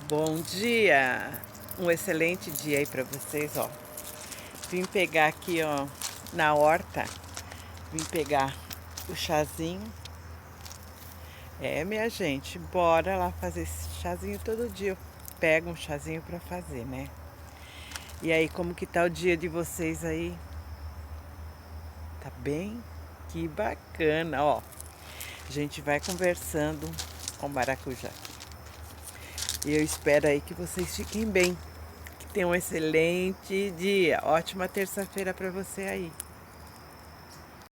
Bom dia! Um excelente dia aí para vocês, ó. Vim pegar aqui, ó, na horta, vim pegar o chazinho. É, minha gente, bora lá fazer esse chazinho todo dia. Eu pego um chazinho para fazer, né? E aí, como que tá o dia de vocês aí? Tá bem? Que bacana, ó. A gente vai conversando com o maracujá. E eu espero aí que vocês fiquem bem. Que tenham um excelente dia. Ótima terça-feira para você aí.